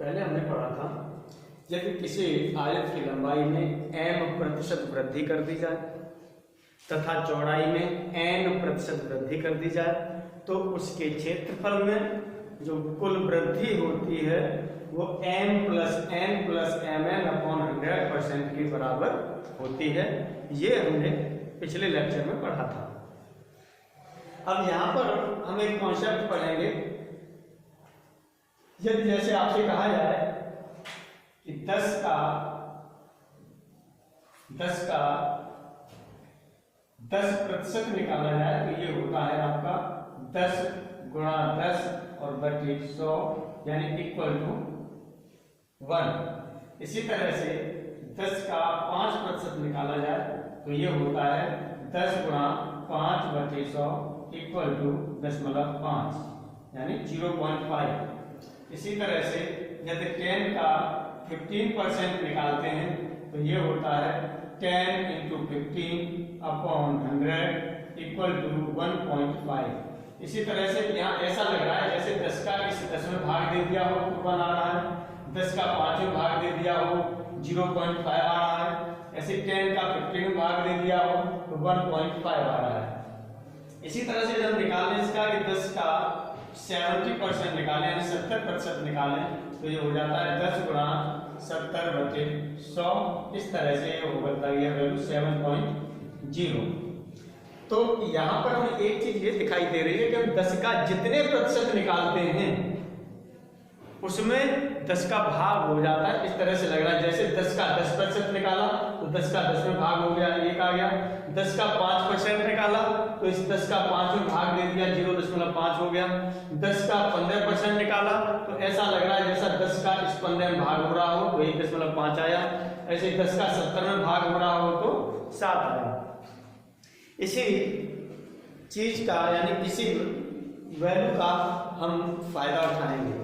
पहले हमने पढ़ा था यदि किसी आयत की लंबाई में m% वृद्धि कर दी जाए तथा चौड़ाई में n% वृद्धि कर दी जाए तो उसके क्षेत्रफल में जो कुल वृद्धि होती है वो m + n + mn/100% के बराबर होती है। ये हमने पिछले लेक्चर में पढ़ा था। अब यहाँ पर हम एक कॉन्सेप्ट पढ़ेंगे। यदि जैसे आपसे कहा जाए कि 10 का 10% निकाला जाए तो ये होता है आपका 10 × 10 और बटे 100 यानी इक्वल टू 1। इसी तरह से 10 का 5% निकाला जाए तो ये होता है 10 × 5 बटे 100 इक्वल टू 0.5 यानी 0.5। इसी तरह से यदि 10 का 15% निकालते हैं तो ये होता है 10 × 15/100 इक्वल टू 1.5। इसी तरह से यहाँ ऐसा लग रहा है जैसे 10 का किसी 10वें भाग दे दिया हो तो 1 आ रहा है, 10 का 5वें भाग दे दिया हो 0.5 आ रहा है, ऐसे 10 का 15वें भाग दे दिया हो तो 1.5 आ रहा है। इसी तरह से जब निकालें इसका कि 10 का 70% निकालें यानी 70% निकालें तो ये हो जाता है 10 × 70 बटे 100। इस तरह से ये हो जाता है वैल्यू 7.0। तो यहाँ पर हमें एक चीज ये दिखाई दे रही है कि हम 10 का जितने प्रतिशत निकालते हैं उसमें 10 का भाग हो जाता है। इस तरह से लग रहा है जैसे 10 का 10% निकाला तो 10 का 10वें भाग हो गया, 1 आ गया। 10 का 5% निकाला तो इस 10 का 5वें भाग दे दिया 0.5 हो गया। 10 का 15% निकाला तो ऐसा लग रहा है जैसा 10 का इस 15वें भाग हो रहा हो तो 1.5 आया। ऐसे 10 का 70वें भाग हो रहा हो तो 7 आया। इसी चीज का यानी इसी वैल्यू का हम फायदा उठाएंगे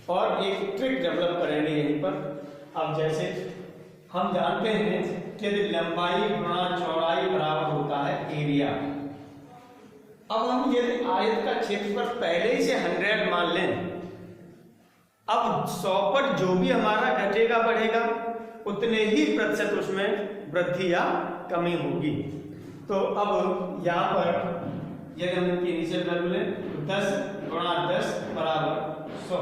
और एक ट्रिक डेवलप करेंगे यहीं पर। अब जैसे हम जानते हैं कि लंबाई × चौड़ाई बराबर होता है एरिया। अब हम यदि आयत का क्षेत्रफल पहले ही से 100 मान लें, अब 100 पर जो भी हमारा घटेगा बढ़ेगा उतने ही प्रतिशत उसमें वृद्धि या कमी होगी। तो अब यहाँ पर यदि हम इनकी इनिशियल वैल्यू लें तो 10 × 10 बराबर 100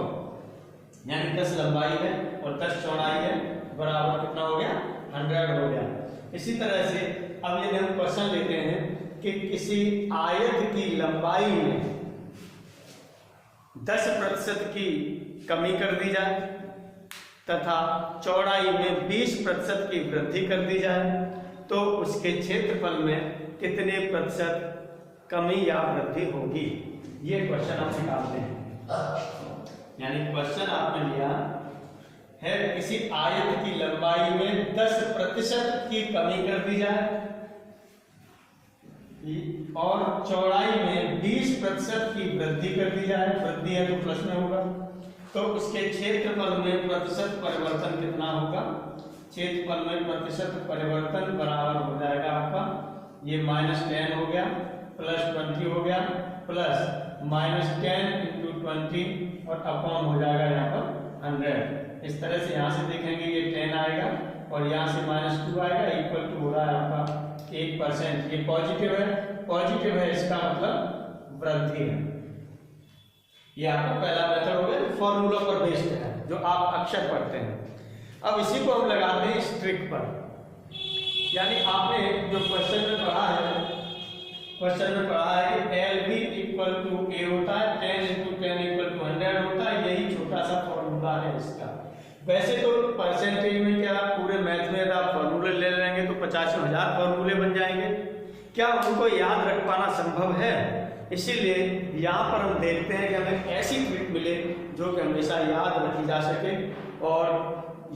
यानी 10 लंबाई है और 10 चौड़ाई है बराबर कितना हो गया 100 हो गया। इसी तरह से अब यदि हम क्वेश्चन लेते हैं कि किसी आयत की लंबाई में 10% की कमी कर दी जाए तथा चौड़ाई में 20% की वृद्धि कर दी जाए तो उसके क्षेत्रफल में कितने प्रतिशत कमी या वृद्धि होगी। ये क्वेश्चन आप निकालते हैं। यानी क्वेश्चन आपने लिया है किसी आयत की लंबाई में 10% की कमी कर दी जाए और चौड़ाई में 20% की वृद्धि कर दी जाए, वृद्धि है तो प्लस में होगा, तो उसके क्षेत्रफल में प्रतिशत परिवर्तन कितना होगा। क्षेत्रफल में प्रतिशत परिवर्तन बराबर हो जाएगा आपका ये -10 हो गया +20 हो गया प्लस -10 × 20 और अपॉन हो जाएगा यहाँ पर 100। इस तरह से यहाँ से देखेंगे ये 10 आएगा और यहाँ से -2 आएगा इक्वल टू हो रहा है आपका 1%। ये पॉजिटिव है इसका मतलब वृद्धि है। ये आपका पहला मेथड हो गया, फॉर्मूला पर बेस्ड है जो आप अक्सर पढ़ते हैं। अब इसी को हम लगाते हैं इस ट्रिक पर। यानी आपने जो क्वेश्चन में पढ़ा है कि LV = A होता है, 10 × 10 = 100 होता है। यही छोटा सा फॉर्मूला है इसका। वैसे तो परसेंटेज में क्या पूरे मैथ में आप फॉर्मूले ले लेंगे तो 50,000 फॉर्मूले बन जाएंगे। क्या उनको याद रख पाना संभव है? इसीलिए यहाँ पर हम देखते हैं कि हमें ऐसी ट्रिक मिले जो कि हमेशा याद रखी जा सके और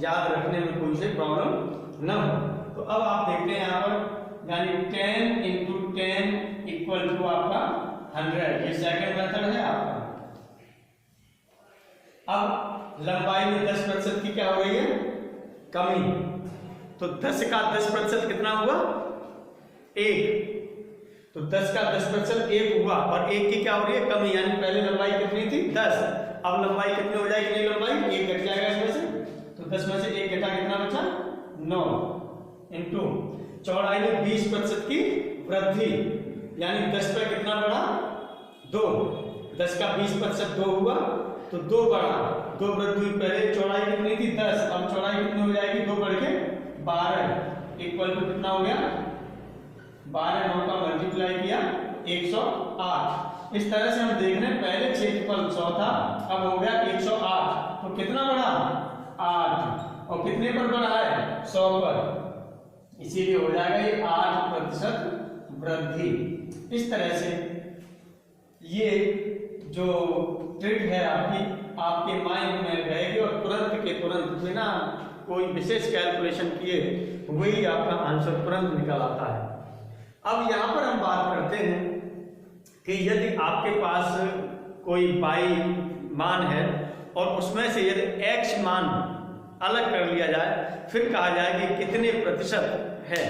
याद रखने में कोई से प्रॉब्लम न हो। तो अब आप देखते हैं यहाँ पर यानी 10 × 10 इक्वल टू आपका 100। ये सेकंड मेथड है आपका। अब लंबाई में 10% की क्या हो रही है कमी, तो 10 का 10% कितना हुआ 1। तो 10 का 10% 1 हुआ और 1 की क्या हो रही है कमी, यानी पहले लंबाई कितनी थी 10, अब लंबाई कितनी हो जाएगी, लंबाई 1 कट जाएगा इसमें 9 इंटू चौड़ाई में 20% की वृद्धि, यानी 10 पर कितना बढ़ा 2, 10 का 20% 2 हुआ तो 2 बढ़ा, 2 वृद्धि हुई। पहले चौड़ाई कितनी थी 10, अब चौड़ाई कितनी हो जाएगी 2 बढ़ के 12 इक्वल टू कितना हो गया 12, 9 का मल्टीप्लाई किया 108। इस तरह से हम देख रहे हैं पहले क्षेत्रफल 100 था, अब हो गया 108, तो कितना बढ़ा 8, और कितने पर बढ़ा है 100 पर, इसीलिए हो जाएगा ये 8% वृद्धि। इस तरह से ये जो ट्रिक है आपके माइंड में रहेगी और तुरंत के तुरंत बिना कोई विशेष कैलकुलेशन किए वही आपका आंसर तुरंत निकल आता है। अब यहाँ पर हम बात करते हैं कि यदि आपके पास कोई y मान है और उसमें से यदि x मान अलग कर लिया जाए फिर कहा जाए कि कितने प्रतिशत है।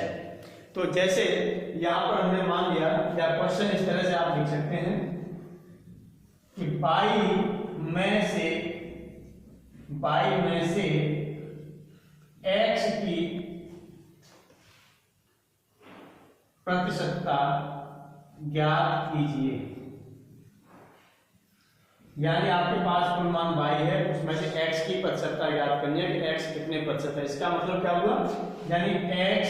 तो जैसे यहाँ पर हमने मान लिया, या क्वेश्चन इस तरह से आप लिख सकते हैं कि y में से x की प्रतिशतता ज्ञात कीजिए। यानी आपके पास कोई मान y है, उसमें से x की प्रतिशतता ज्ञात करनी है कि x कितने प्रतिशत है। इसका मतलब क्या हुआ, यानी x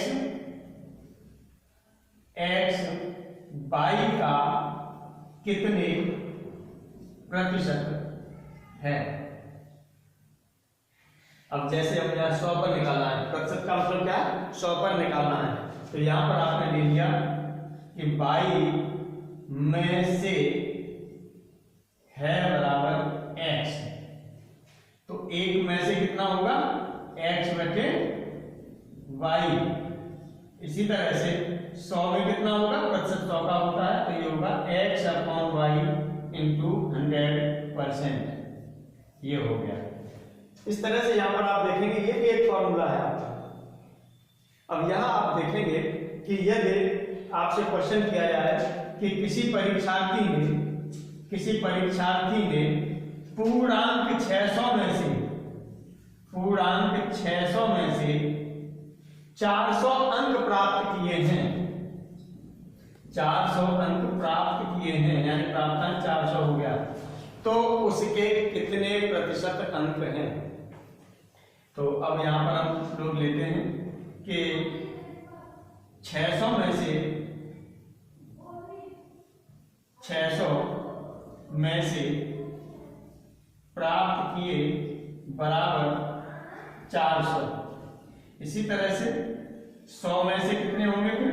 y का कितने प्रतिशत है। अब जैसे हमने 100 पर निकालना है, प्रतिशत का मतलब क्या है 100 पर निकालना है, तो यहां पर आपने ले लिया कि y में से है बराबर x, तो 1 में से कितना होगा x बटे y। इसी तरह से 100 में कितना होगा, प्रतिशत 100 का होता है, तो ये होगा x अपॉन y इंटू 100%, ये हो गया। इस तरह से यहां पर आप देखेंगे ये भी एक फॉर्मूला है आपका। अब यहां आप देखेंगे कि यदि आपसे क्वेश्चन किया जाए कि किसी परीक्षार्थी ने पूर्णांक 600 में से 400 अंक प्राप्त किए हैं, 400 अंक प्राप्त किए हैं, यानी प्राप्तांक 400 हो गया, तो उसके कितने प्रतिशत अंक हैं। तो अब यहां पर हम लोग लेते हैं कि 600 में से प्राप्त किए बराबर 400। इसी तरह से 100 में से कितने होंगे, फिर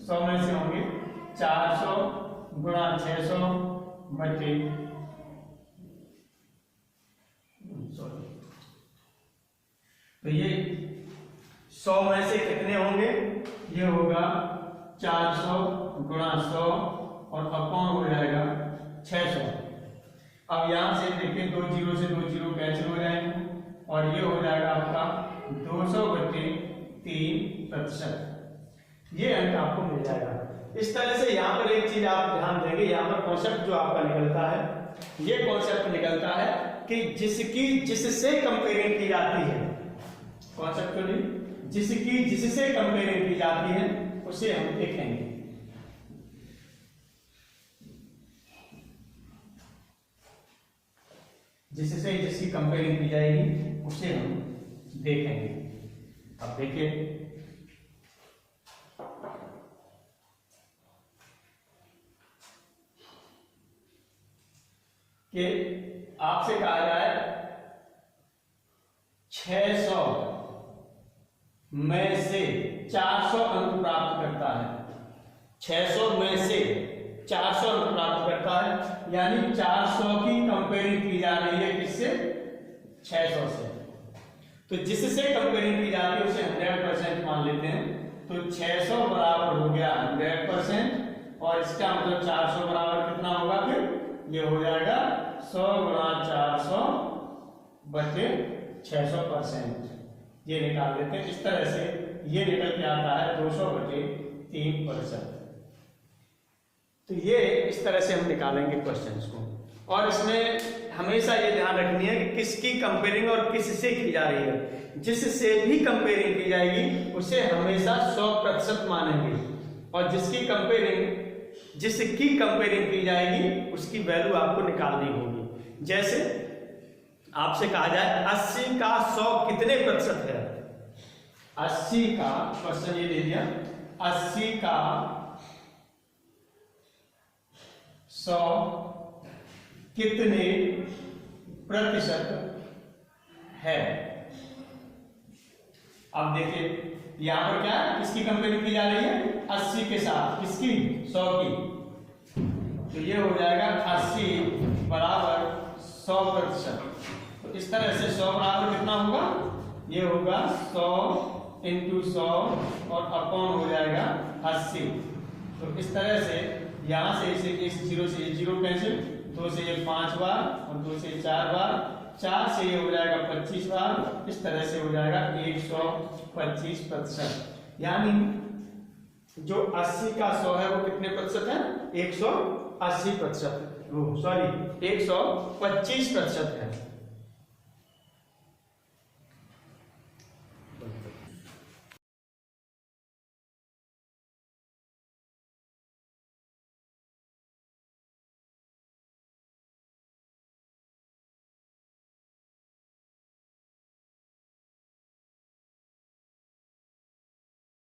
100 में से होंगे 400 गुणा 600 बटे, तो ये 100 में से कितने होंगे, ये होगा 400 गुणा 100 और अपॉन हो जाएगा 600। अब यहां से देखिए 2 जीरो से 2 जीरो कैंसिल हो जाएंगे और ये हो जाएगा आपका 200 बटे 3%, ये अंक आपको मिल जाएगा। इस तरह से यहाँ पर एक चीज आप ध्यान देंगे, यहाँ पर कॉन्सेप्ट जो आपका निकलता है, ये कॉन्सेप्ट निकलता है कि जिससे कंपेयरिंग की जाती है, कॉन्सेप्चुअली जिससे कंपेयरिंग की जाती है उसे हम देखेंगे। जिसकी कंपेयरिंग की जाएगी उसे हम देखेंगे। अब देखिए कि आपसे कहा जाए 600 में से 400 अंक प्राप्त करता है, 600 में से 400 अंक प्राप्त करता है, यानी 400 की कंपेयरिंग की जा रही है किससे, 600 से। तो जिससे कंपेयरिंग की जाती है उसे 100% मान लेते हैं, तो 600 बराबर हो गया 100% और इसका मतलब 400 बराबर कितना होगा, फिर ये हो जाएगा 100 गुणा 400 बटे 600%, ये निकाल लेते हैं। इस तरह से ये निकल के आता है 200 बटे 3%। तो ये इस तरह से हम निकालेंगे क्वेश्चंस को, और इसमें हमेशा ये ध्यान रखनी है कि किसकी कंपेयरिंग और किससे की जा रही है। जिससे भी कंपेयरिंग की जाएगी उसे हमेशा 100% मानेंगे, और जिसकी कंपेयरिंग की जाएगी उसकी वैल्यू आपको निकालनी होगी। जैसे आपसे कहा जाए 80 का 100 कितने प्रतिशत है, 80 का क्वेश्चन ये दे दिया, 80 का 100 कितने प्रतिशत है। अब देखिए यहां पर क्या है, किसकी कंपेयरिंग की जा रही है, 80 के साथ किसकी, 100 की। तो ये हो जाएगा 80 बराबर 100%। तो इस तरह से 100 बराबर कितना होगा, ये होगा 100 × 100 और अपॉन हो जाएगा 80। तो इस तरह से यहां से इस 0 से ये 0 कैंसिल, 2 से ये 5 बार और 2 से 4 बार, 4 से ये हो जाएगा 25 बार, इस तरह से हो जाएगा 125%। यानी जो 80 का 100 है वो कितने प्रतिशत है, 180%, सॉरी 125% है।